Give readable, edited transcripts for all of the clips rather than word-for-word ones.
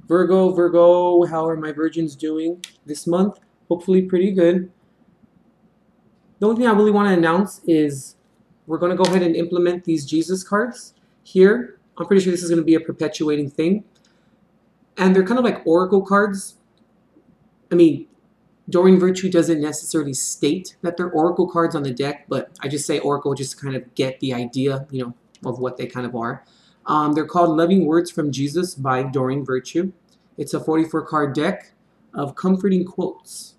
Virgo, how are my virgins doing this month? Hopefully pretty good. The only thing I really want to announce is we're going to go ahead and implement these Jesus cards here. I'm pretty sure this is going to be a perpetuating thing. And they're kind of like oracle cards. I mean, Doreen Virtue doesn't necessarily state that they're oracle cards on the deck, but I just say oracle just to kind of get the idea, you know, of what they kind of are. They're called Loving Words from Jesus by Doreen Virtue. It's a 44 card deck of comforting quotes.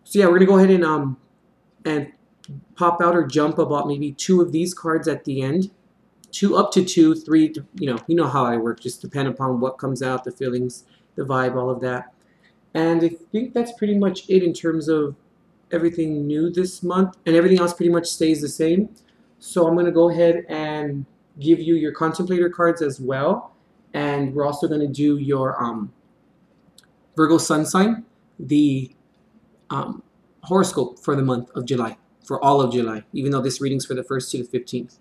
So yeah, we're gonna go ahead and pop out or jump about maybe 2 of these cards at the end. 2 up to 2, 3, you know how I work, just depend upon what comes out, the feelings, the vibe, all of that. And I think that's pretty much it in terms of everything new this month, and everything else pretty much stays the same. So I'm going to go ahead and give you your contemplator cards as well, and we're also going to do your Virgo sun sign, the horoscope for the month of July, for all of July, even though this reading's for the 1st to the 15th.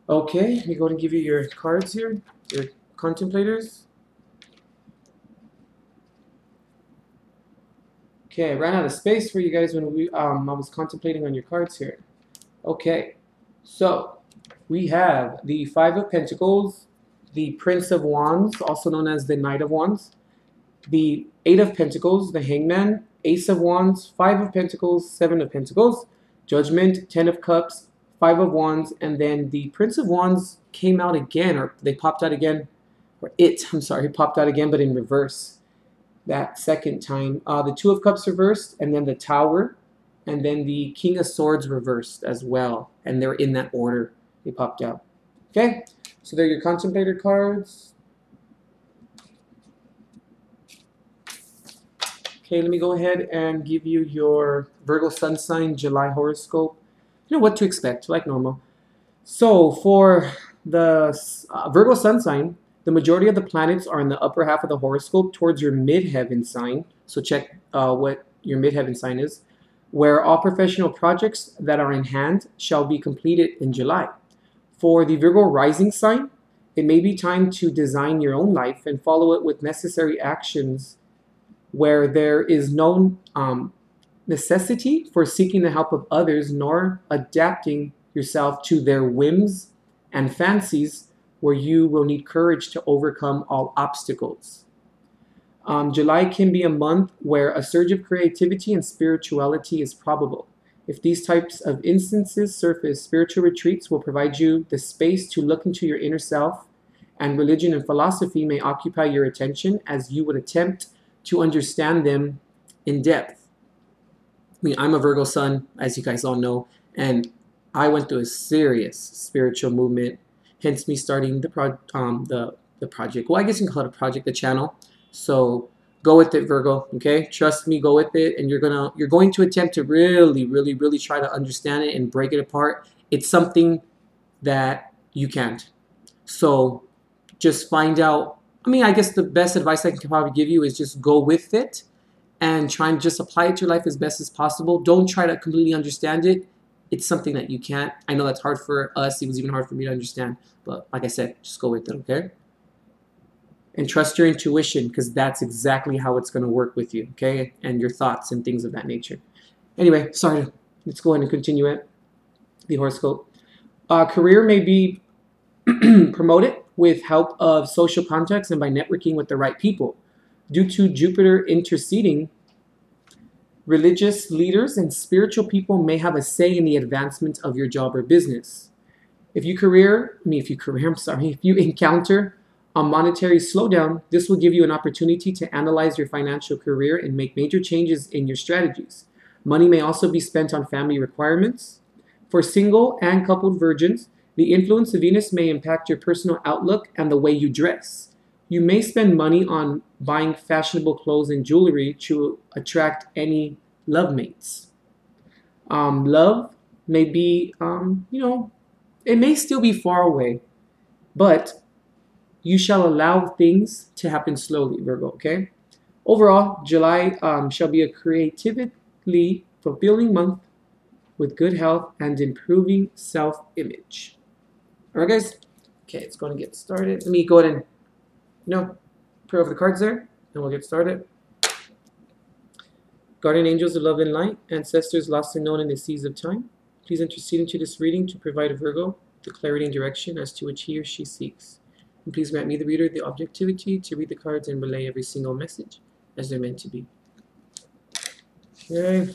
Okay, let me go and give you your cards here, your contemplators. Okay, I ran out of space for you guys when I was contemplating on your cards here. Okay, so we have the 5 of Pentacles, the Prince of Wands, also known as the Knight of Wands, the 8 of Pentacles, the Hangman, Ace of Wands, 5 of Pentacles, 7 of Pentacles, Judgment, 10 of Cups, 5 of Wands, and then the Prince of Wands came out again, or they popped out again, or I'm sorry, popped out again, but in reverse. That second time. The 2 of Cups reversed, and then the Tower, and then the King of Swords reversed as well. And they're in that order. They popped out. Okay, so they're your contemplator cards. Okay, let me go ahead and give you your Virgo sun sign July horoscope. You know what to expect, like normal. So for the Virgo sun sign, the majority of the planets are in the upper half of the horoscope towards your midheaven sign. So check what your midheaven sign is, where all professional projects that are in hand shall be completed in July. For the Virgo rising sign, it may be time to design your own life and follow it with necessary actions where there is no necessity for seeking the help of others nor adapting yourself to their whims and fancies, where you will need courage to overcome all obstacles. July can be a month where a surge of creativity and spirituality is probable. If these types of instances surface, spiritual retreats will provide you the space to look into your inner self, and religion and philosophy may occupy your attention as you would attempt to understand them in depth. I mean, I'm a Virgo sun, as you guys all know, and I went through a serious spiritual movement, hence me starting the project. Well, I guess you can call it a project, the channel. So go with it, Virgo. Okay, trust me, go with it, and you're going to attempt to really try to understand it and break it apart. It's something that you can't. So just find out. I mean, I guess the best advice I can probably give you is just go with it and try and just apply it to your life as best as possible. Don't try to completely understand it. It's something that you can't. I know that's hard for us. It was even hard for me to understand. But like I said, just go with it, okay? And trust your intuition, because that's exactly how it's going to work with you, okay? And your thoughts and things of that nature. Anyway, sorry. Let's go ahead and continue it. The horoscope. Career may be promoted with help of social contacts and by networking with the right people. Due to Jupiter interceding, religious leaders and spiritual people may have a say in the advancement of your job or business. If you encounter a monetary slowdown, this will give you an opportunity to analyze your financial career and make major changes in your strategies. Money may also be spent on family requirements. For single and coupled virgins, the influence of Venus may impact your personal outlook and the way you dress. You may spend money on buying fashionable clothes and jewelry to attract any love mates. Love may be, it may still be far away, but you shall allow things to happen slowly, Virgo, okay? Overall, July shall be a creatively fulfilling month with good health and improving self-image. All right, guys? Okay, it's going to get started. Let me go ahead and, Pray over the cards there, and we'll get started. Guardian angels of love and light, ancestors lost and known in the seas of time, please intercede into this reading to provide a Virgo the clarity and direction as to which he or she seeks. And please grant me, the reader, the objectivity to read the cards and relay every single message as they're meant to be. Okay.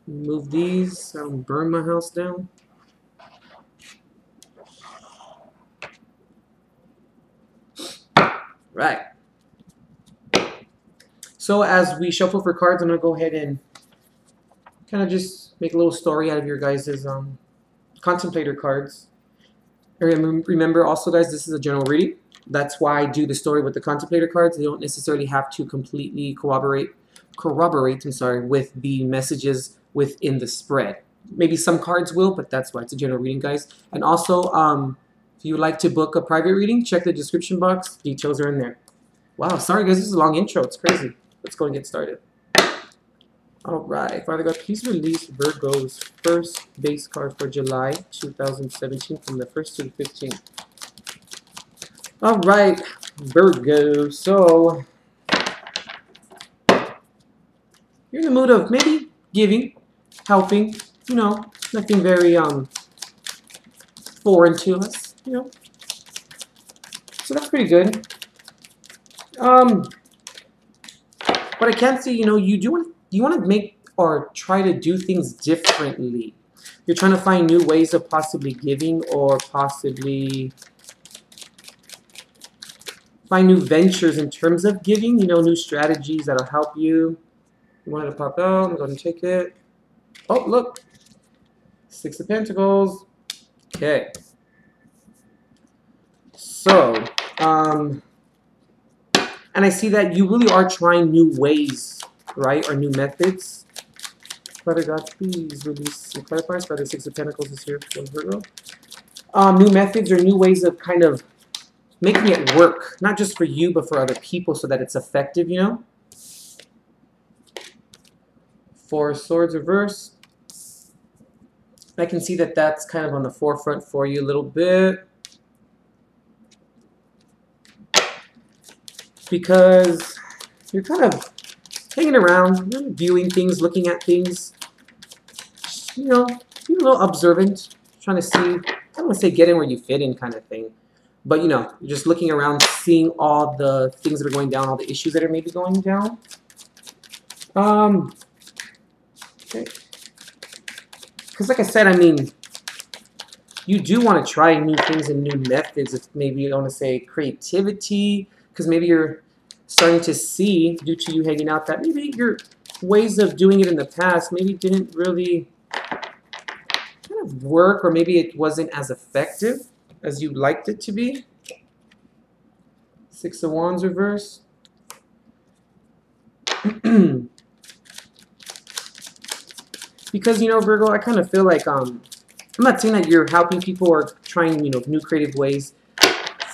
Move these. I don't burn my house down. Right. So as we shuffle for cards, I'm going to go ahead and kind of just make a little story out of your guys' contemplator cards. Remember also, guys, this is a general reading. That's why I do the story with the contemplator cards. They don't necessarily have to completely corroborate, with the messages within the spread. Maybe some cards will, but that's why it's a general reading, guys. And also, if you would like to book a private reading, check the description box. Details are in there. Wow, sorry guys, this is a long intro. It's crazy. Let's go and get started. All right, Father God, please release Virgo's first base card for July 2017 from the 1st to the 15th. All right, Virgo. So you're in the mood of maybe giving, helping. You know, nothing very foreign to us. You know, so that's pretty good. But I can see, you know, you want to make or try to do things differently. You're trying to find new ways of possibly giving, or possibly find new ventures in terms of giving, you know, new strategies that'll help you. You wanted to pop out, I'm going to go ahead and take it. Oh, look. 6 of Pentacles. Okay. So, and I see that you really are trying new ways, right, or new methods. Father God, please release some clarifiers. Father, 6 of Pentacles is here for Virgo. New methods or new ways of kind of making it work, not just for you, but for other people, so that it's effective, you know. 4 of Swords reverse. I can see that that's kind of on the forefront for you a little bit. Because you're kind of hanging around, viewing things, looking at things, you know, being a little observant, trying to see, I don't want to say get in where you fit in kind of thing, but, you know, you're just looking around, seeing all the things that are going down, all the issues that are maybe going down. Okay. Because like I said, I mean, you do want to try new things and new methods. If maybe you want to say creativity, because maybe you're starting to see, due to you hanging out, that maybe your ways of doing it in the past maybe didn't really kind of work, or maybe it wasn't as effective as you liked it to be. 6 of Wands reverse. Because, you know, Virgo, I kind of feel like, I'm not saying that you're helping people or trying, you know, new creative ways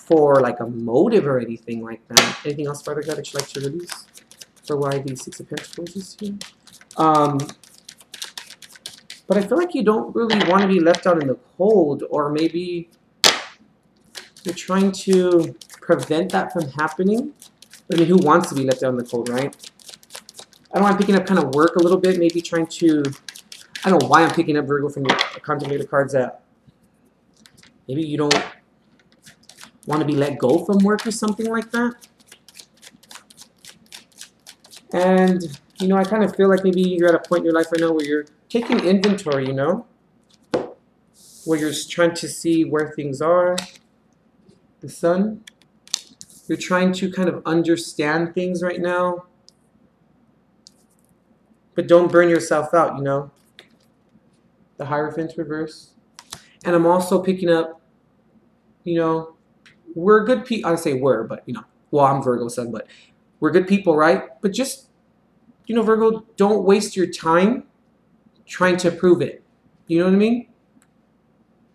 for like a motive or anything like that. Anything else, Father God, that you'd like to release for why the 6 of Pentacles is here? But I feel like you don't really want to be left out in the cold, or maybe you're trying to prevent that from happening. I mean, who wants to be left out in the cold, right? I don't know, I'm picking up kind of work a little bit, maybe trying to, I don't know why I'm picking up, Virgo, from your contemplator cards, that maybe you don't want to be let go from work or something like that. And, you know, I kind of feel like maybe you're at a point in your life right now where you're taking inventory, you know, where you're trying to see where things are. The Sun. You're trying to kind of understand things right now, but don't burn yourself out, you know. The Hierophant reverse. And I'm also picking up, you know, we're good people. I say we're, but, you know, well, I'm Virgo Sun, but we're good people, right? But just, you know, Virgo, don't waste your time trying to prove it. You know what I mean?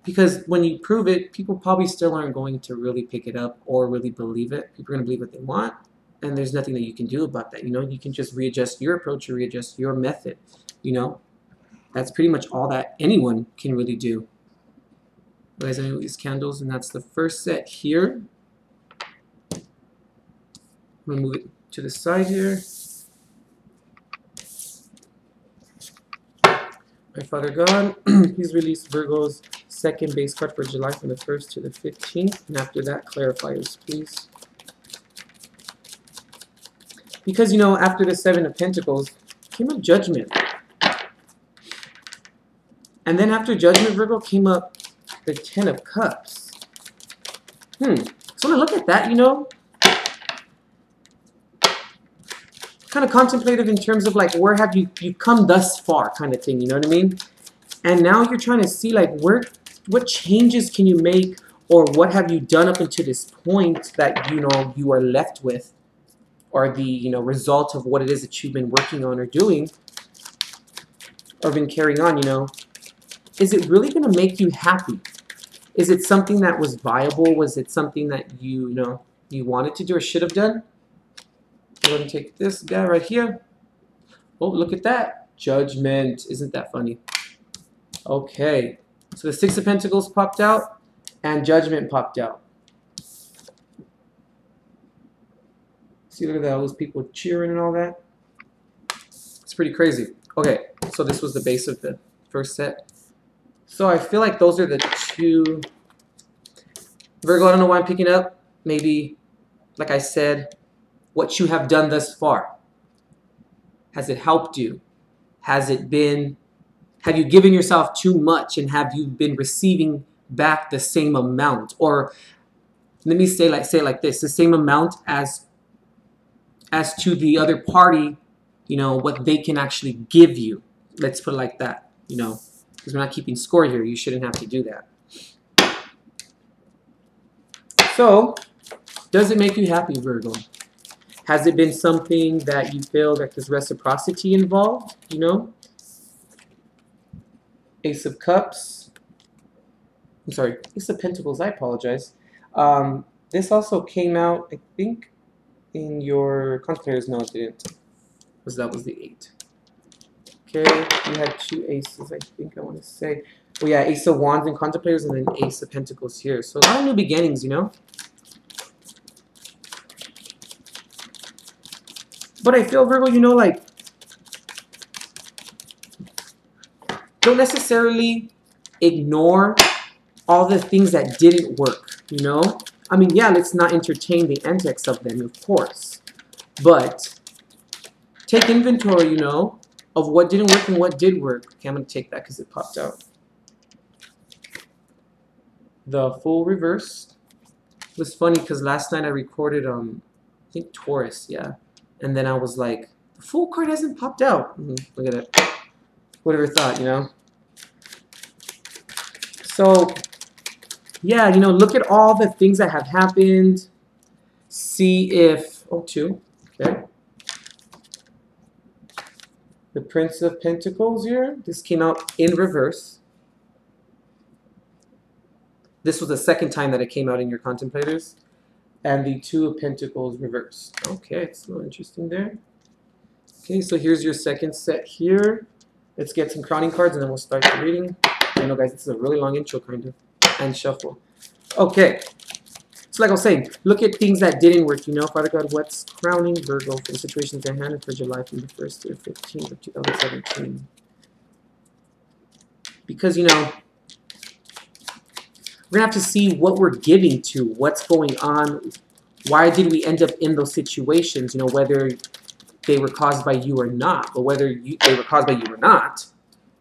Because when you prove it, people probably still aren't going to really pick it up or really believe it. People are going to believe what they want, and there's nothing that you can do about that. You know, you can just readjust your approach or readjust your method, you know. That's pretty much all that anyone can really do. Guys, I know these candles, and that's the first set here. I'm gonna move it to the side here. My Father God, please release Virgo's second base card for July from the 1st to the 15th, and after that, clarifiers, please. Because, you know, after the Seven of Pentacles came up Judgment. And then after Judgment, Virgo, came up the Ten of Cups. So when I look at that, you know, kind of contemplative in terms of like, where have you come thus far kind of thing, you know what I mean? And now you're trying to see like, what changes can you make, or what have you done up until this point that, you know, you are left with, or the, you know, result of what it is that you've been working on or doing or been carrying on, you know. Is it really going to make you happy? Is it something that was viable? Was it something that you know, you wanted to do or should have done? I'm going to take this guy right here. Oh, look at that. Judgment. Isn't that funny? Okay. So the Six of Pentacles popped out and Judgment popped out. See, look at that. All those people cheering and all that. It's pretty crazy. Okay. So this was the base of the first set. So I feel like those are the two. Virgo, I don't know why I'm picking up. Maybe, like I said, what you have done thus far. Has it helped you? Have you given yourself too much, and have you been receiving back the same amount? Or let me say it like this, the same amount as to the other party, you know, what they can actually give you. Let's put it like that, you know, because we're not keeping score here. You shouldn't have to do that. So, does it make you happy, Virgo? Has it been something that you feel that there's reciprocity involved, you know? Ace of Cups. I'm sorry, Ace of Pentacles, I apologize. This also came out, I think, in your contemplators. No, it didn't. Because that was the 8. Okay, you had 2 aces, I think I want to say. Oh yeah, Ace of Wands and contemplators, and then Ace of Pentacles here. So a lot of new beginnings, you know? But I feel, Virgo, you know, like, don't necessarily ignore all the things that didn't work, you know? I mean, yeah, let's not entertain the antics of them, of course. But take inventory, you know, of what didn't work and what did work. Okay, I'm going to take that because it popped out. The Fool reverse. It was funny because last night I recorded, I think Taurus, yeah. And then I was like, the Fool card hasn't popped out. Look at it. Whatever thought, you know. So, yeah, you know, look at all the things that have happened. See if, oh, 2, okay. The Prince of Pentacles here. This came out in reverse. This was the second time that it came out in your contemplators. And the Two of Pentacles reversed. Okay, it's a little interesting there. Okay, so here's your second set here. Let's get some crowning cards and then we'll start the reading. I know, guys, this is a really long intro, kind of, and shuffle. Okay, so like I was saying, look at things that didn't work. You know, Father God, what's crowning Virgo for the situations they're handed for July from the 1st to the 15th of 2017? Because, you know, we're going to have to see what we're giving to, what's going on, why did we end up in those situations, you know, whether they were caused by you or not, but whether they were caused by you or not,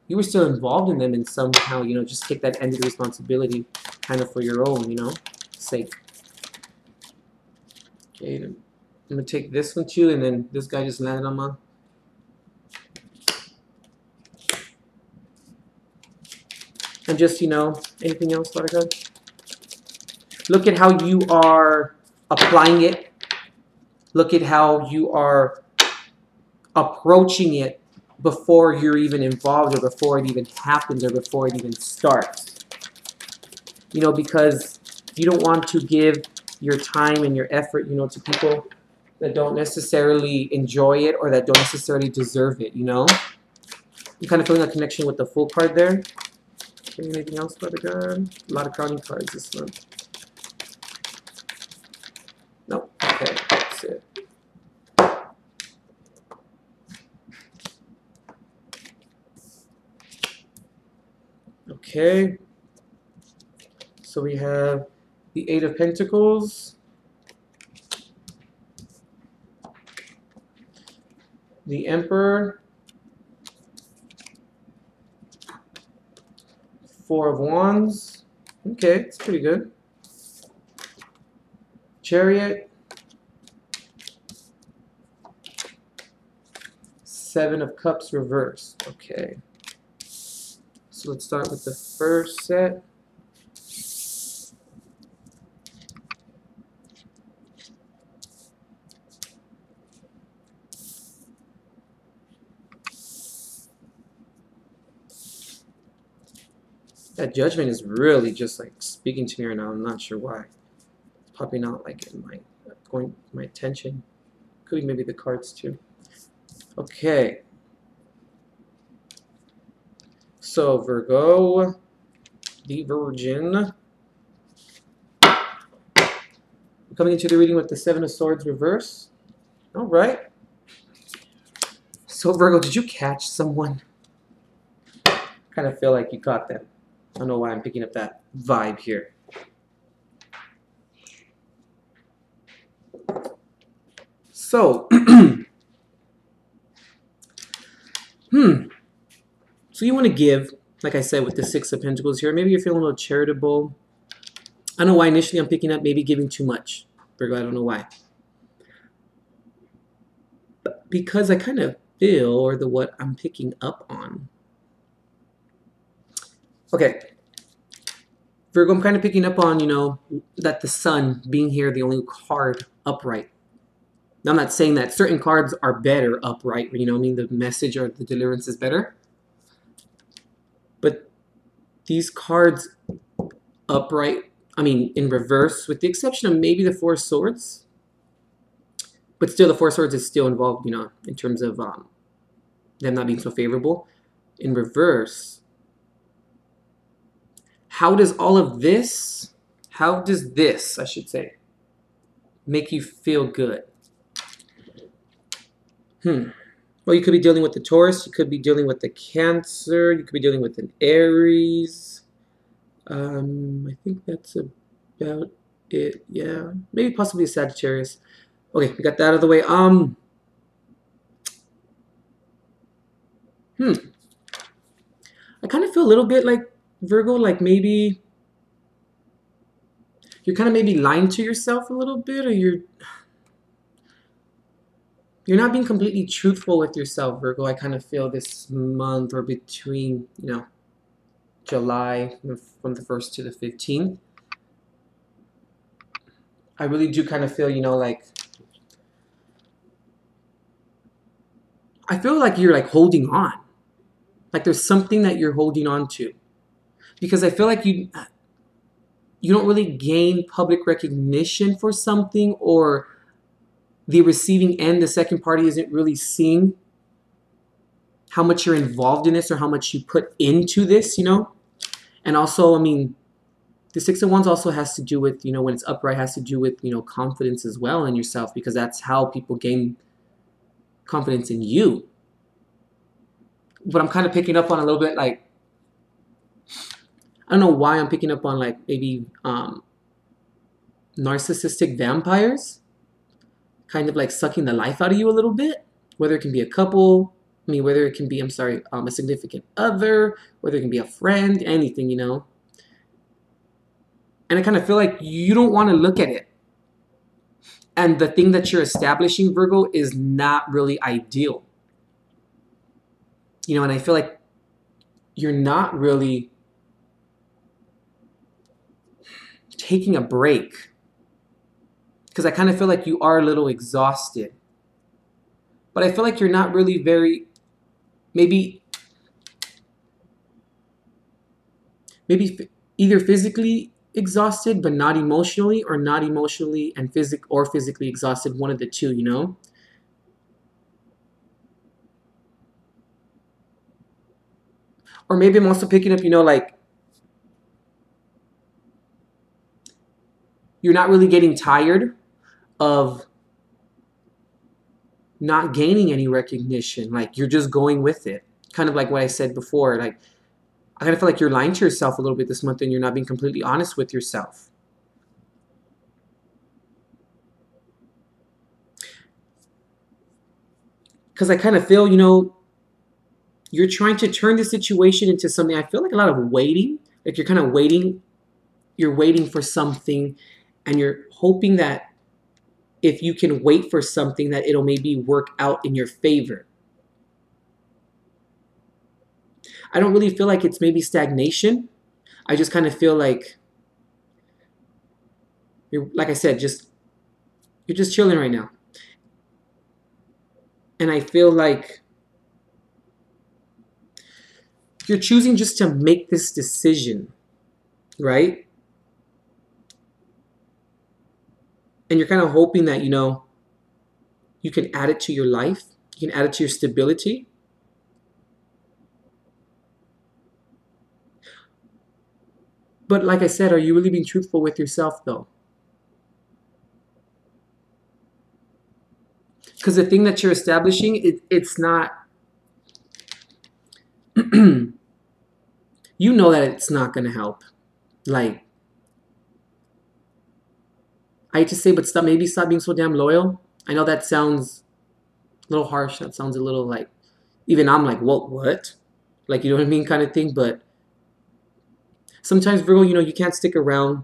you were still involved in them and somehow, you know, just take that end of the responsibility kind of for your own, you know, sake. Okay, I'm going to take this one too, and then this guy just landed on my... And just, you know, anything else, Father God? Look at how you are applying it. Look at how you are approaching it before you're even involved, or before it even happens, or before it even starts. You know, because you don't want to give your time and your effort, you know, to people that don't necessarily enjoy it or that don't necessarily deserve it, you know? I'm kind of feeling a connection with the Fool card there. Okay, anything else, Father God? A lot of crowning cards this month. Nope. Okay, that's it. Okay. So we have the Eight of Pentacles, the Emperor, Four of Wands. Okay, it's pretty good. Chariot, Seven of Cups reversed. Okay. So let's start with the first set. That Judgment is really just like speaking to me right now. I'm not sure why. It's popping out like in my attention. Could be maybe the cards too. Okay. So Virgo, the Virgin. Coming into the reading with the Seven of Swords reverse. All right. So Virgo, did you catch someone? Kind of feel like you caught them. I don't know why I'm picking up that vibe here. So, So you want to give, like I said, with the Six of Pentacles here. Maybe you're feeling a little charitable. I don't know why initially I'm picking up maybe giving too much, Virgo. I don't know why. But because I kind of feel, or what I'm picking up on. Okay. Virgo, I'm kind of picking up on, that the Sun being here, the only card upright. Now, I'm not saying that certain cards are better upright, the message or the deliverance is better. But these cards upright, in reverse, with the exception of maybe the Four of Swords. But still, the Four of Swords is still involved, in terms of them not being so favorable. In reverse, how does this, I should say, make you feel good? Well, you could be dealing with the Taurus. You could be dealing with the Cancer. You could be dealing with an Aries. I think that's about it. Yeah, maybe possibly a Sagittarius. Okay, we got that out of the way. I kind of feel a little bit like Virgo, like maybe you're kind of maybe lying to yourself a little bit, or you're not being completely truthful with yourself, Virgo. I kind of feel this month, or between, July, from the 1st to the 15th. I really do kind of feel, like, I feel like you're like holding on. Like there's something that you're holding on to. Because I feel like you don't really gain public recognition for something, or the receiving end, the second party isn't really seeing how much you're involved in this or how much you put into this, And also, the Six of Wands also has to do with, when it's upright, has to do with, confidence as well in yourself, because that's how people gain confidence in you. But I'm kind of picking up on a little bit, like, I don't know why I'm picking up on, like, maybe narcissistic vampires kind of like sucking the life out of you a little bit, whether it can be a couple, whether it can be, a significant other, whether it can be a friend, anything, And I kind of feel like you don't want to look at it. And the thing that you're establishing, Virgo, is not really ideal. And I feel like you're not really taking a break. Because I kind of feel like you are a little exhausted. But I feel like you're not really very, maybe either physically exhausted but not emotionally, or not emotionally and physically exhausted, one of the two, Or maybe I'm also picking up, you know, like you're not really getting tired of not gaining any recognition. Like you're just going with it. Kind of like what I said before. Like I kind of feel like you're lying to yourself a little bit this month and you're not being completely honest with yourself. Because I kind of feel, you know, you're trying to turn the situation into something. I feel like a lot of waiting. Like you're kind of waiting. You're waiting for something and you're hoping that if you can wait for something that it'll maybe work out in your favor. I don't really feel like it's maybe stagnation. I just kind of feel like you're, like I said, you're just chilling right now. And I feel like you're choosing just to make this decision, right? And you're kind of hoping that, you know, you can add it to your life. You can add it to your stability. But like I said, are you really being truthful with yourself, though? Because the thing that you're establishing, it's not... you know that it's not going to help. Like, I hate to say, but maybe stop being so damn loyal. I know that sounds a little harsh. That sounds a little like... Even I'm like, what? Like, you know what I mean, kind of thing. But sometimes, Virgo, you know, you can't stick around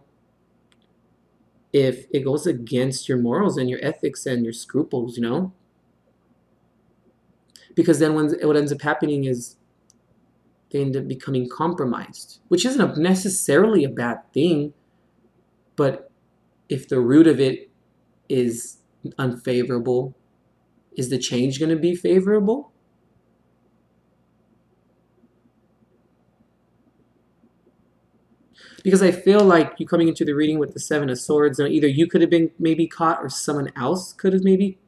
if it goes against your morals and your ethics and your scruples, you know? Because then what ends up happening is they end up becoming compromised, which isn't necessarily a bad thing. But if the root of it is unfavorable, is the change going to be favorable? Because I feel like you coming into the reading with the Seven of Swords, either you could have been maybe caught or someone else could have maybe.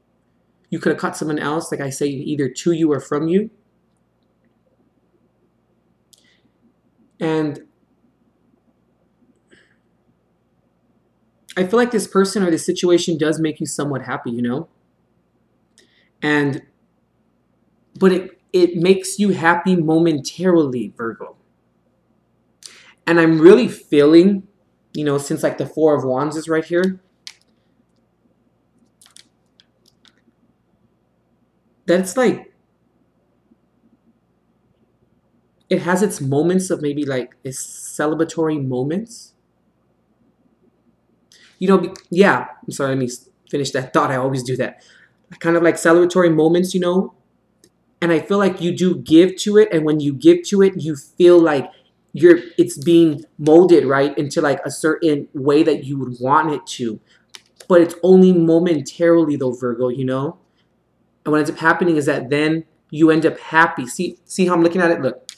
You could have caught someone else, like I say, either to you or from you. And I feel like this person or this situation does make you somewhat happy, you know? But it makes you happy momentarily, Virgo. And I'm really feeling, you know, since like the Four of Wands is right here, that it's like, it has its moments of maybe like its celebratory moments. You know, yeah, I'm sorry, let me finish that thought. I always do that. Kind of like celebratory moments, you know, and I feel like you do give to it, and when you give to it, you feel like it's being molded right into like a certain way that you would want it to, but it's only momentarily though, Virgo, you know. And what ends up happening is that then you end up happy. See how I'm looking at it? Look,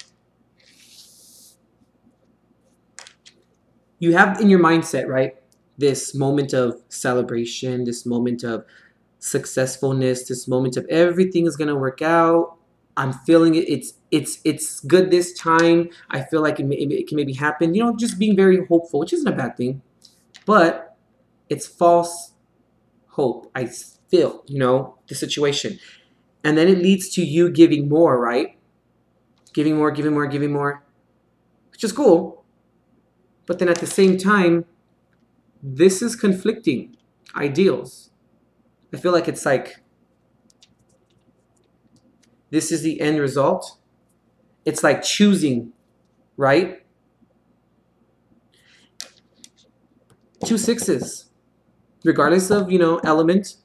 you have in your mindset, right, this moment of celebration, this moment of successfulness, this moment of everything is gonna work out. I'm feeling it. It's good this time. I feel like it can maybe happen. You know, just being very hopeful, which isn't a bad thing, but it's false hope. I feel, you know, the situation, and then it leads to you giving more, right? Giving more, giving more, giving more, which is cool. But then at the same time, this is conflicting ideals. I feel like it's like this is the end result. It's like choosing, right? 2 sixes, regardless of, you know, element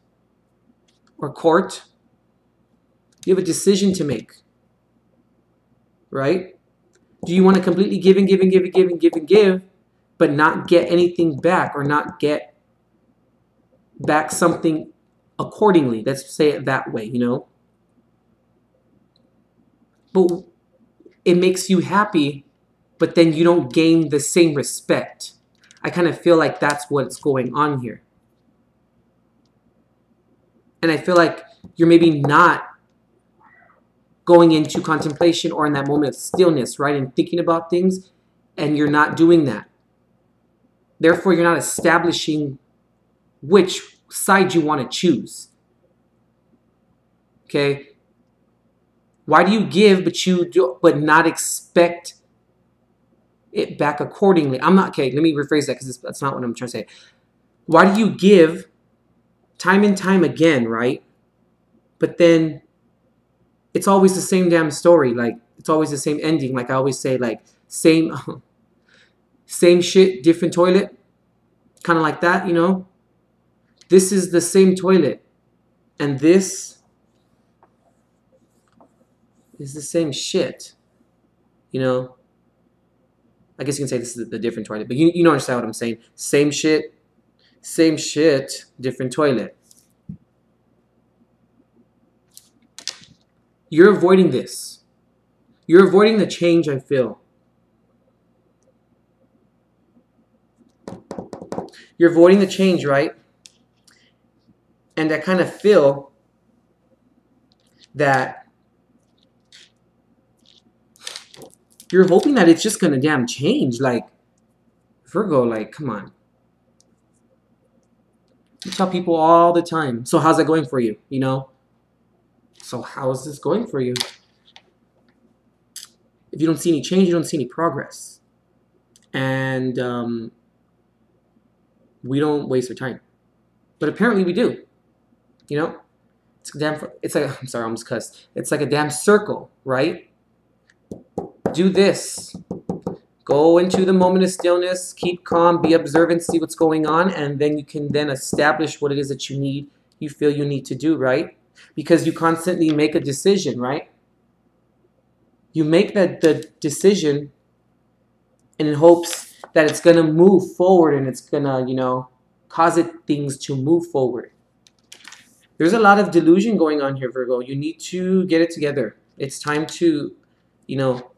or court, you have a decision to make, right? Do you want to completely give and give and give and give and give and give, but not get anything back or not get back something accordingly? Let's say it that way, you know? But it makes you happy, but then you don't gain the same respect. I kind of feel like that's what's going on here. And I feel like you're maybe not going into contemplation or in that moment of stillness, right? And thinking about things, and you're not doing that. Therefore, you're not establishing which side you want to choose. Okay? Why do you give but not expect it back accordingly? Okay, let me rephrase that because that's not what I'm trying to say. Why do you give time and time again, right? But then it's always the same damn story. Like, it's always the same ending. Like I always say, like, same shit, different toilet. Kind of like that, you know? This is the same toilet. And this is the same shit. You know? I guess you can say this is the different toilet. But you know understand what I'm saying. Same shit, different toilet. You're avoiding this. You're avoiding the change, I feel. You're avoiding the change, right? And I kind of feel that you're hoping that it's just going to damn change. Like, Virgo, like, come on. You tell people all the time, so how's that going for you? You know? So how is this going for you? If you don't see any change, you don't see any progress. And we don't waste our time. But apparently we do. You know? I'm sorry, I almost cussed. It's like a damn circle, right? Do this. Go into the moment of stillness, keep calm, be observant, see what's going on, and then you can then establish what it is that you feel you need to do, right? Because you constantly make a decision, right? You make the decision in hopes that it's going to move forward and it's going to, you know, cause things to move forward. There's a lot of delusion going on here, Virgo. You need to get it together. It's time to, you know,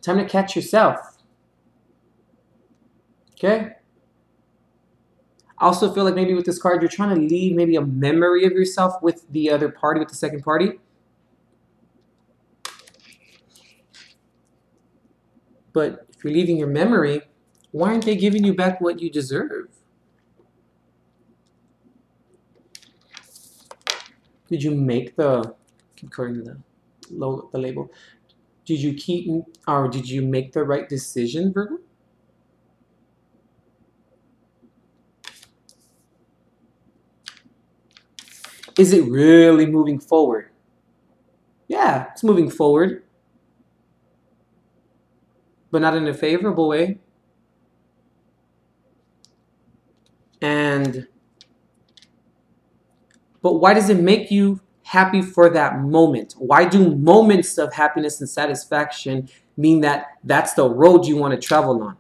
time to catch yourself. Okay? I also feel like maybe with this card, you're trying to leave maybe a memory of yourself with the other party, with the second party. But if you're leaving your memory, why aren't they giving you back what you deserve? Did you make keep according to the label. Did you make the right decision, Virgo? Is it really moving forward? Yeah, it's moving forward. But not in a favorable way. But why does it make you happy for that moment? Why do moments of happiness and satisfaction mean that that's the road you want to travel on?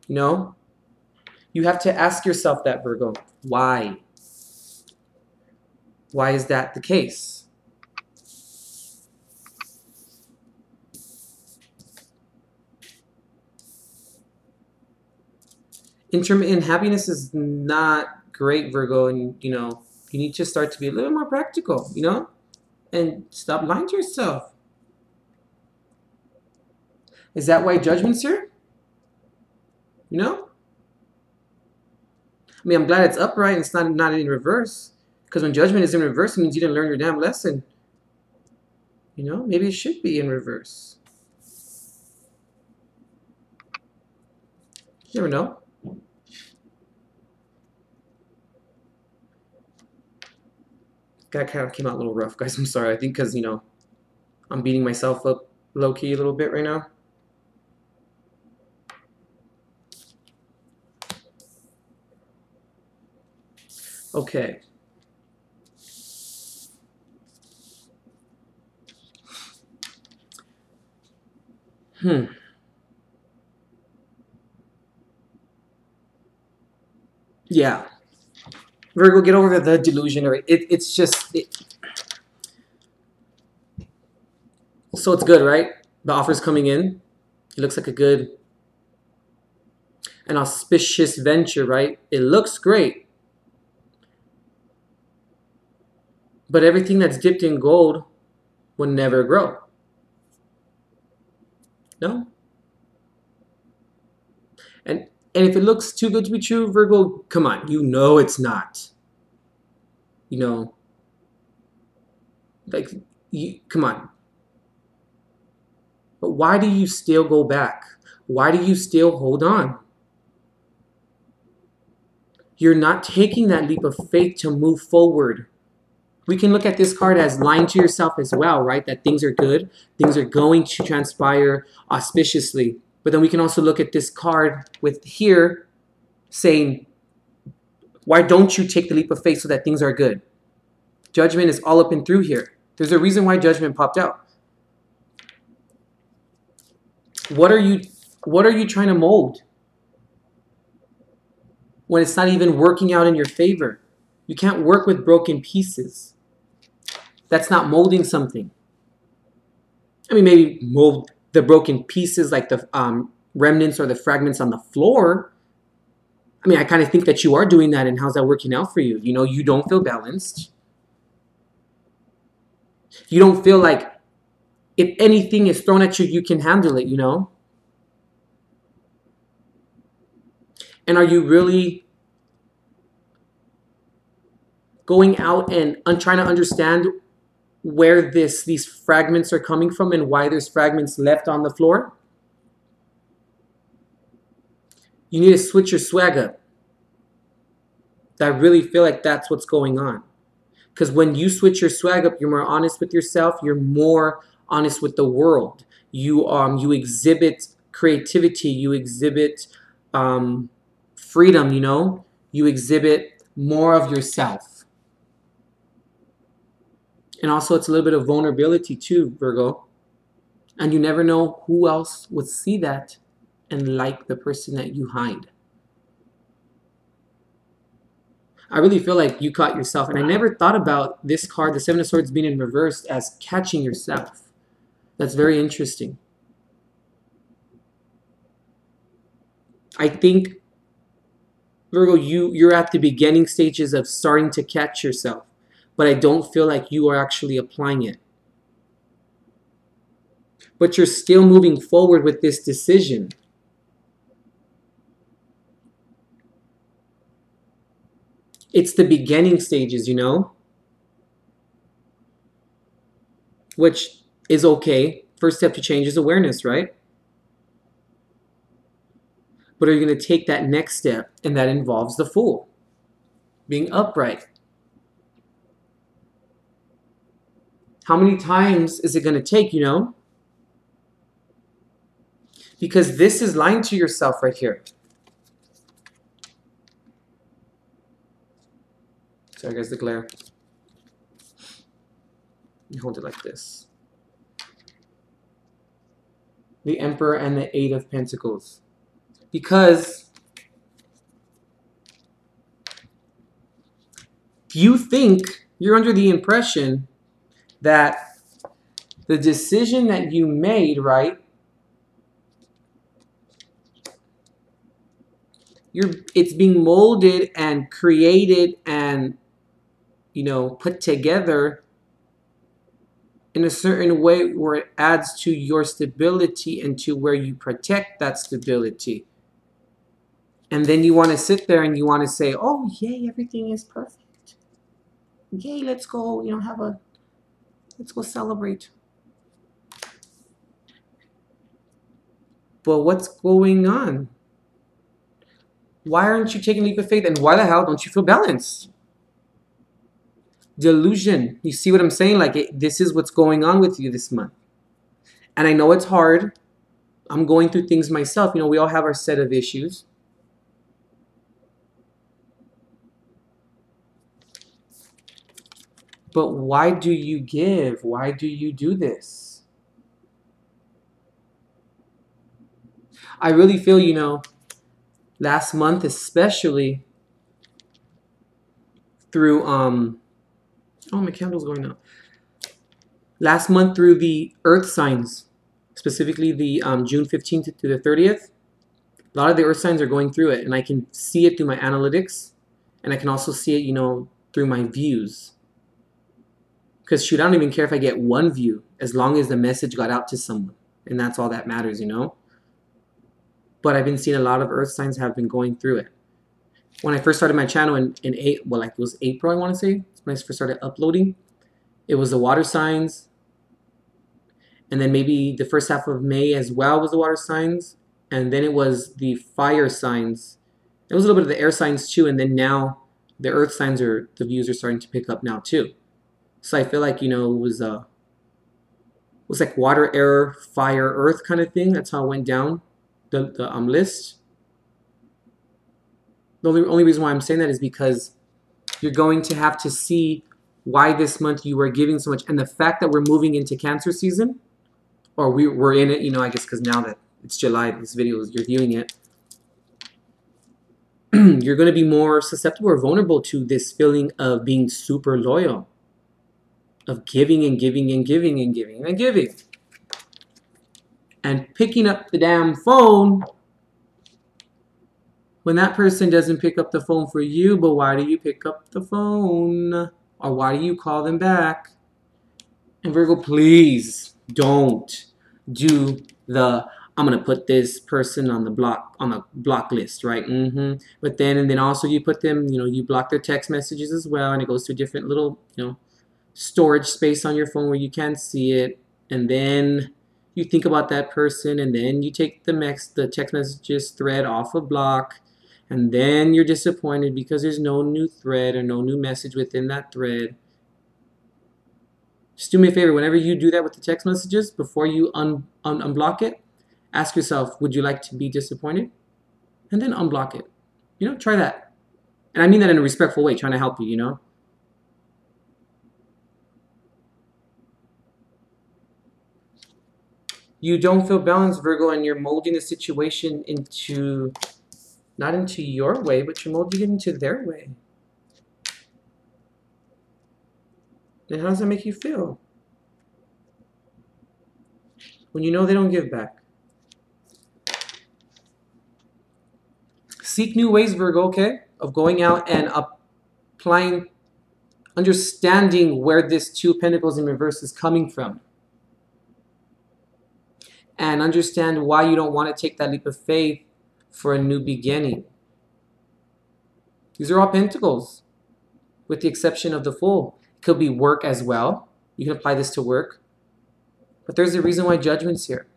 You know? You have to ask yourself that, Virgo. Why? Why is that the case? Intermittent happiness is not great, Virgo, and you know, you need to start to be a little more practical, you know, and stop lying to yourself. Is that why judgment's here? You know? I mean, I'm glad it's upright and it's not in reverse. Because when judgment is in reverse, it means you didn't learn your damn lesson. You know, maybe it should be in reverse. You never know. That kind of came out a little rough, guys. I'm sorry. I think because, you know, I'm beating myself up low-key a little bit right now. Okay. Yeah. Virgo, get over the delusion. It's just... So it's good, right? The offer's coming in. It looks like an auspicious venture, right? It looks great. But everything that's dipped in gold will never grow. No? And if it looks too good to be true, Virgo, come on, you know it's not. You know, like, come on. But why do you still go back? Why do you still hold on? You're not taking that leap of faith to move forward. We can look at this card as lying to yourself as well, right? That things are good. Things are going to transpire auspiciously. But then we can also look at this card with here saying, why don't you take the leap of faith so that things are good? Judgment is all up and through here. There's a reason why Judgment popped out. What are you trying to mold when it's not even working out in your favor? You can't work with broken pieces. That's not molding something. I mean, maybe mold the broken pieces like the remnants or the fragments on the floor. I mean, I kind of think that you are doing that, and how's that working out for you? You know, you don't feel balanced. You don't feel like if anything is thrown at you, you can handle it, you know? And are you really going out and trying to understand where these fragments are coming from and why there's fragments left on the floor? You need to switch your swag up. I really feel like that's what's going on. Because when you switch your swag up, you're more honest with yourself. You're more honest with the world. You exhibit creativity. You exhibit freedom, you know. You exhibit more of yourself. And also it's a little bit of vulnerability too, Virgo. And you never know who else would see that and like the person that you hide. I really feel like you caught yourself. And I never thought about this card, the Seven of Swords, being in reverse as catching yourself. That's very interesting. I think, Virgo, you're at the beginning stages of starting to catch yourself. But I don't feel like you are actually applying it. But you're still moving forward with this decision. It's the beginning stages, you know? Which is okay. First step to change is awareness, right? But are you going to take that next step? And that involves the Fool. Being upright. How many times is it going to take, you know? Because this is lying to yourself right here. Sorry guys, the glare. You hold it like this. The Emperor and the Eight of Pentacles. Because you think, you're under the impression that the decision that you made, right? It's being molded and created and, you know, put together in a certain way where it adds to your stability and to where you protect that stability. And then you want to sit there and you want to say, oh, yay, everything is perfect. Yay, let's go, you know, let's go celebrate. But what's going on? Why aren't you taking a leap of faith? And why the hell don't you feel balanced? Delusion. You see what I'm saying? Like, this is what's going on with you this month. And I know it's hard. I'm going through things myself. You know, we all have our set of issues. But why do you give? Why do you do this? I really feel, you know, last month especially through, oh, my candle's going out. Last month through the earth signs, specifically the June 15th to the 30th, a lot of the earth signs are going through it. And I can see it through my analytics. And I can also see it, you know, through my views. Because shoot, I don't even care if I get one view, as long as the message got out to someone. And that's all that matters, you know? But I've been seeing a lot of earth signs have been going through it. When I first started my channel in it was April, I want to say. When I first started uploading. It was the water signs. And then maybe the first half of May as well was the water signs. And then it was the fire signs. It was a little bit of the air signs too. And then now the earth signs the views are starting to pick up now too. So I feel like, you know, it was like water, air, fire, earth kind of thing. That's how it went down, the list. The only reason why I'm saying that is because you're going to have to see why this month you were giving so much. And the fact that we're moving into Cancer season, or we're in it, you know, I guess because now that it's July, this video, you're viewing it, you're going to be more susceptible or vulnerable to this feeling of being super loyal. Of giving and giving and giving and giving and giving. And picking up the damn phone when that person doesn't pick up the phone for you. But why do you pick up the phone? Or why do you call them back? And Virgo, please don't do the I'm gonna put this person on the block list, right? But then also you put them, you know, you block their text messages as well, and it goes to a different little, you know, storage space on your phone where you can't see it. And then you think about that person, and then you take the text messages thread off of block, and then you're disappointed because there's no new thread or no new message within that thread. Just do me a favor, whenever you do that with the text messages, before you unblock it, ask yourself, would you like to be disappointed? And then unblock it. You know, try that. And I mean that in a respectful way, trying to help you, you know. You don't feel balanced, Virgo, and you're molding the situation into, not into your way, but you're molding it into their way. And how does that make you feel? When you know they don't give back. Seek new ways, Virgo, okay? Of going out and applying, understanding where this Two of Pentacles in reverse is coming from. And understand why you don't want to take that leap of faith for a new beginning. These are all pentacles, with the exception of the Fool. It could be work as well. You can apply this to work. But there's a reason why Judgment's here.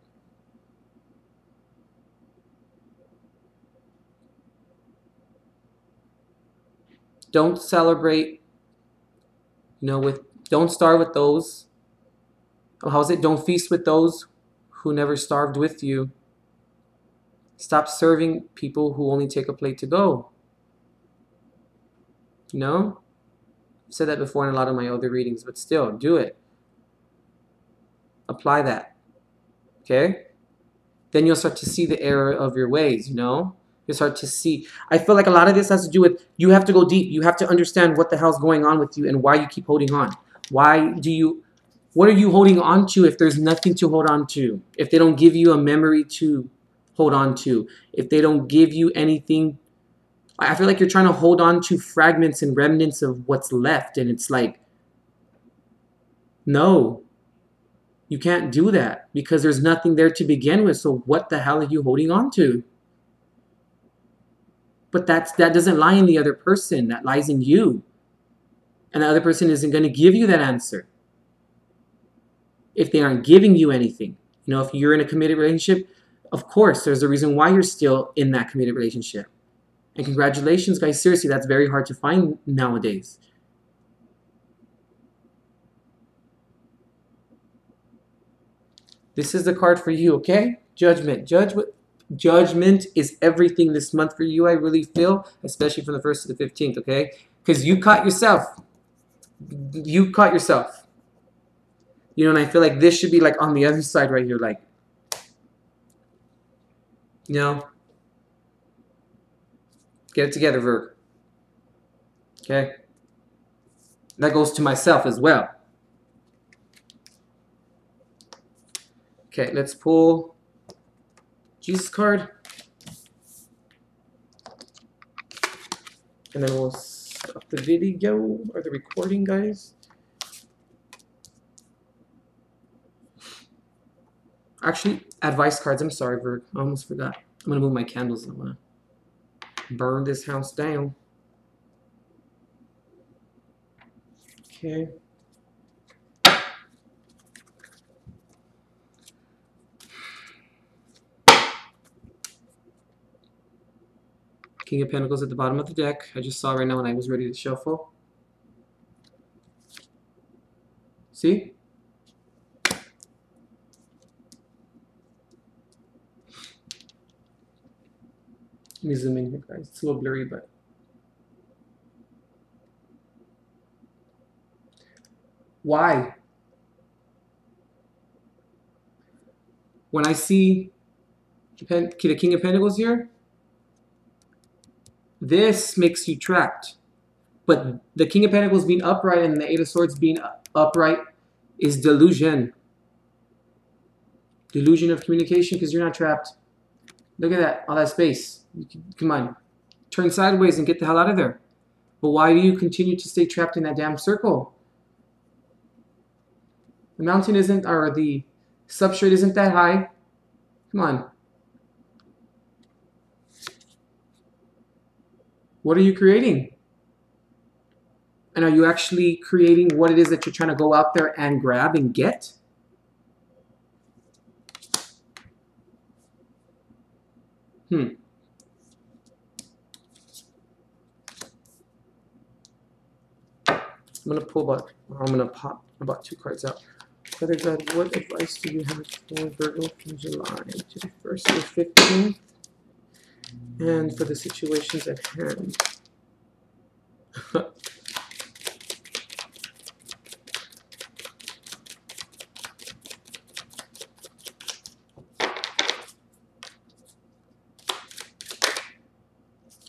Don't celebrate, you know, don't starve with those. Oh, how is it? Don't feast with those who never starved with you. Stop serving people who only take a plate to go. You know? I've said that before in a lot of my other readings, but still, do it. Apply that. Okay? Then you'll start to see the error of your ways, you know? You'll start to see. I feel like a lot of this has to do with, you have to go deep. You have to understand what the hell's going on with you and why you keep holding on. What are you holding on to if there's nothing to hold on to? If they don't give you a memory to hold on to? If they don't give you anything? I feel like you're trying to hold on to fragments and remnants of what's left. And it's like, no, you can't do that because there's nothing there to begin with. So what the hell are you holding on to? But that doesn't lie in the other person. That lies in you. And the other person isn't going to give you that answer if they aren't giving you anything. You know, if you're in a committed relationship, of course, there's a reason why you're still in that committed relationship. And congratulations, guys. Seriously, that's very hard to find nowadays. This is the card for you, okay? Judgment. Judgment is everything this month for you, I really feel, especially from the 1st to the 15th, okay? Because you caught yourself. You caught yourself. You know, and I feel like this should be like on the other side right here, like, you know, get it together, Virgo. Okay? That goes to myself as well. Okay, let's pull Jesus card. And then we'll stop the video or the recording, guys. Actually, advice cards. I'm sorry, Virg. I almost forgot. I'm going to move my candles. I'm going to burn this house down. Okay. King of Pentacles at the bottom of the deck. I just saw right now when I was ready to shuffle. See? Let me zoom in here, guys. It's a little blurry, but... Why? When I see the King of Pentacles here, this makes you trapped. But the King of Pentacles being upright and the Eight of Swords being upright is delusion. Delusion of communication, because you're not trapped. Look at that, all that space. Come on, turn sideways and get the hell out of there. But why do you continue to stay trapped in that damn circle? The mountain isn't, or the substrate isn't that high. Come on. What are you creating? And are you actually creating what it is that you're trying to go out there and grab and get? I'm going to pull about, or I'm going to pop about 2 cards out. Father God, what advice do you have for Virgo from July to the 1st to 15th? And for the situations at hand.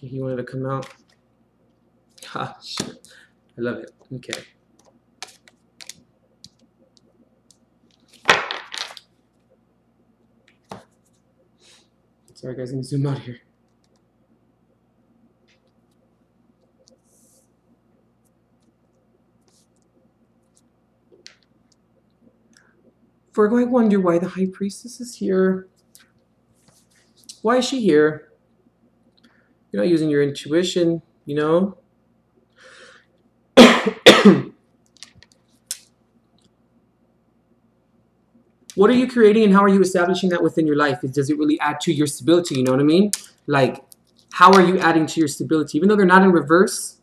He wanted to come out. Ah, shit. I love it. Okay. Sorry, guys. Let me zoom out here. Virgo, I wonder why the High Priestess is here. Why is she here? You're not using your intuition, you know? What are you creating and how are you establishing that within your life? Does it really add to your stability? You know what I mean? Like, how are you adding to your stability? Even though they're not in reverse,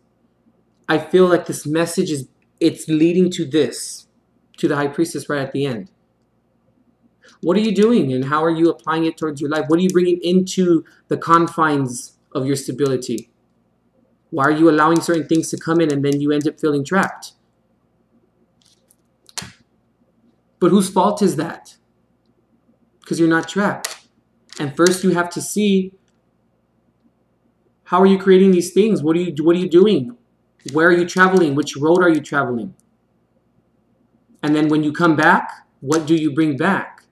I feel like this message is, it's leading to this, to the High Priestess right at the end. What are you doing and how are you applying it towards your life? What are you bringing into the confines of your stability? Why are you allowing certain things to come in and then you end up feeling trapped? But whose fault is that? Because you're not trapped. And first you have to see, how are you creating these things? What are you doing? Where are you traveling? Which road are you traveling? And then when you come back, what do you bring back?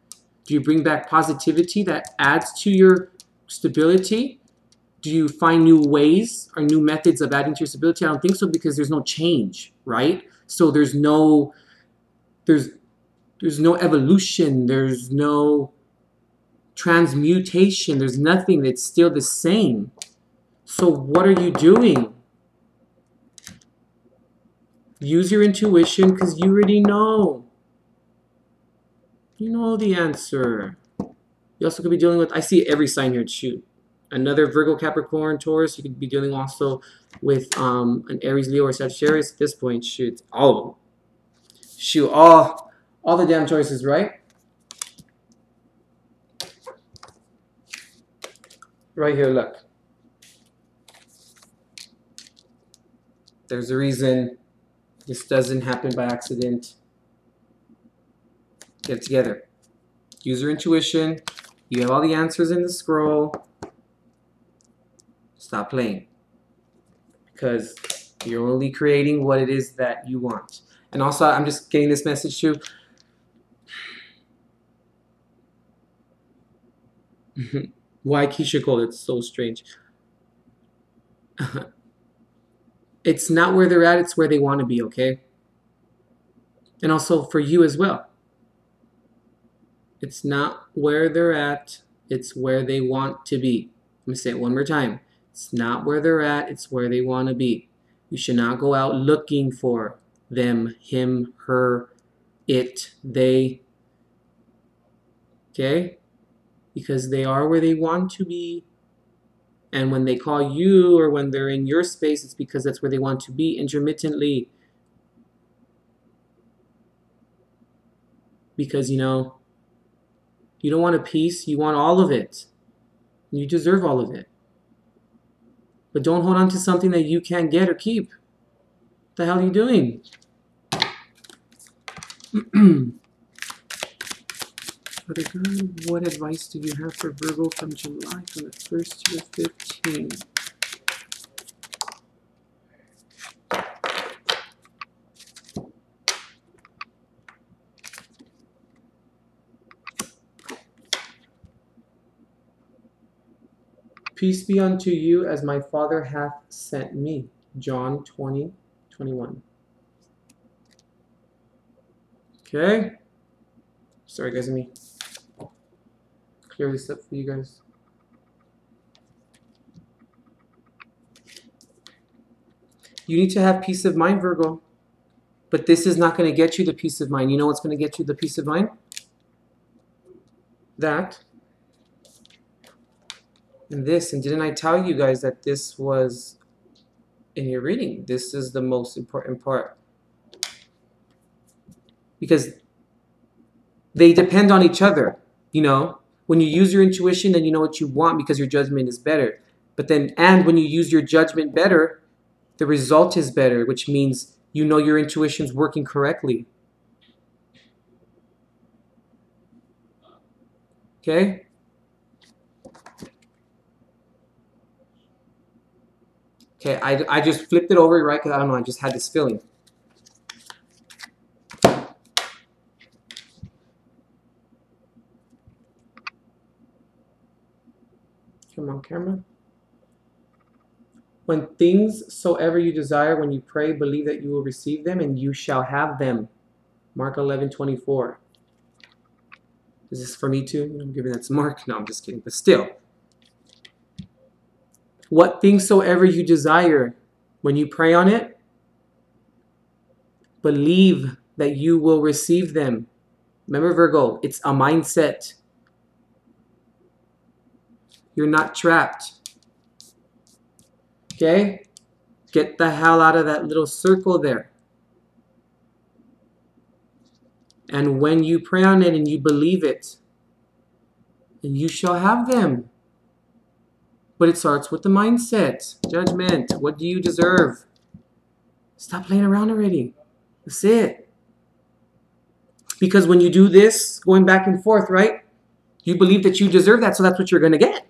Do you bring back positivity that adds to your stability? Do you find new ways or new methods of adding to your stability? I don't think so, because there's no change, right? So there's no evolution, there's no transmutation, there's nothing, that's still the same. So what are you doing? Use your intuition, because you already know. You know the answer. You also could be dealing with, I see every sign here, shoot. Another Virgo, Capricorn, Taurus. You could be dealing also with an Aries, Leo, or Sagittarius. At this point, shoot, all of them. Shoot, all the damn choices, right? Right here, look. There's a reason this doesn't happen by accident. Get it together. Use your intuition. You have all the answers in the scroll. Stop playing. Because you're only creating what it is that you want. And also, I'm just getting this message too. Why Keisha Cole? It's so strange. It's not where they're at, it's where they want to be, okay? And also for you as well. It's not where they're at, it's where they want to be. Let me say it one more time. It's not where they're at, it's where they want to be. You should not go out looking for them, him, her, it, they. Okay? Because they are where they want to be. And when they call you or when they're in your space, it's because that's where they want to be intermittently. Because, you know, you don't want a piece, you want all of it. You deserve all of it. But don't hold on to something that you can't get or keep. What the hell are you doing? Father God, what advice do you have for Virgo from July, from the 1st to the 15th? Peace be unto you as my Father hath sent me. John 20:21. Okay. Sorry guys, let me clear this up for you guys. You need to have peace of mind, Virgo. But this is not going to get you the peace of mind. You know what's going to get you the peace of mind? That. And this. And didn't I tell you guys that this was in your reading? This is the most important part. Because they depend on each other. You know, when you use your intuition, then you know what you want because your judgment is better. But then, and when you use your judgment better, the result is better, which means you know your intuition's working correctly. Okay? Okay, I just flipped it over, right? Because I don't know, I just had this feeling. Come on, camera. When things soever you desire, when you pray, believe that you will receive them, and you shall have them. Mark 11:24. Is this for me too? I'm giving that to Mark. No, I'm just kidding. But still. What things soever you desire, when you pray on it, believe that you will receive them. Remember, Virgo, it's a mindset. You're not trapped. Okay? Get the hell out of that little circle there. And when you pray on it and you believe it, then you shall have them. But it starts with the mindset. Judgment. What do you deserve? Stop playing around already. That's it. Because when you do this, going back and forth, right? You believe that you deserve that, so that's what you're going to get.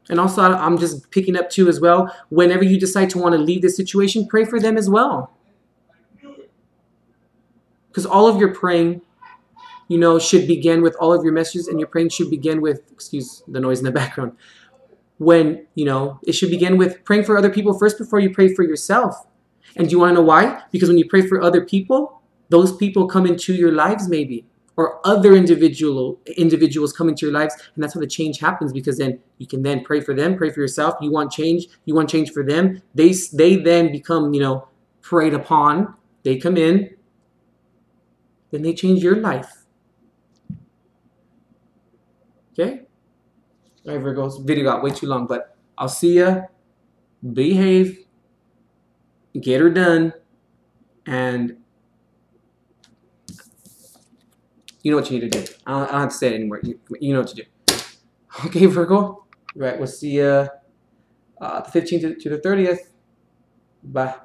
And also, I'm just picking up too as well. Whenever you decide to want to leave this situation, pray for them as well. Because all of your praying, you know, should begin with all of your messages, and your praying should begin with, excuse the noise in the background. When, you know, it should begin with praying for other people first before you pray for yourself. And do you want to know why? Because when you pray for other people, those people come into your lives maybe. Or other individuals come into your lives, and that's how the change happens, because then you can then pray for them, pray for yourself. You want change for them. They then become, you know, preyed upon. They come in, then they change your life. Okay? All right, Virgos, video got way too long, but I'll see ya. Behave. Get her done. And you know what you need to do. I don't have to say it anymore. You know what to do. Okay, Virgo. Right, we'll see you the 15th to the 30th. Bye.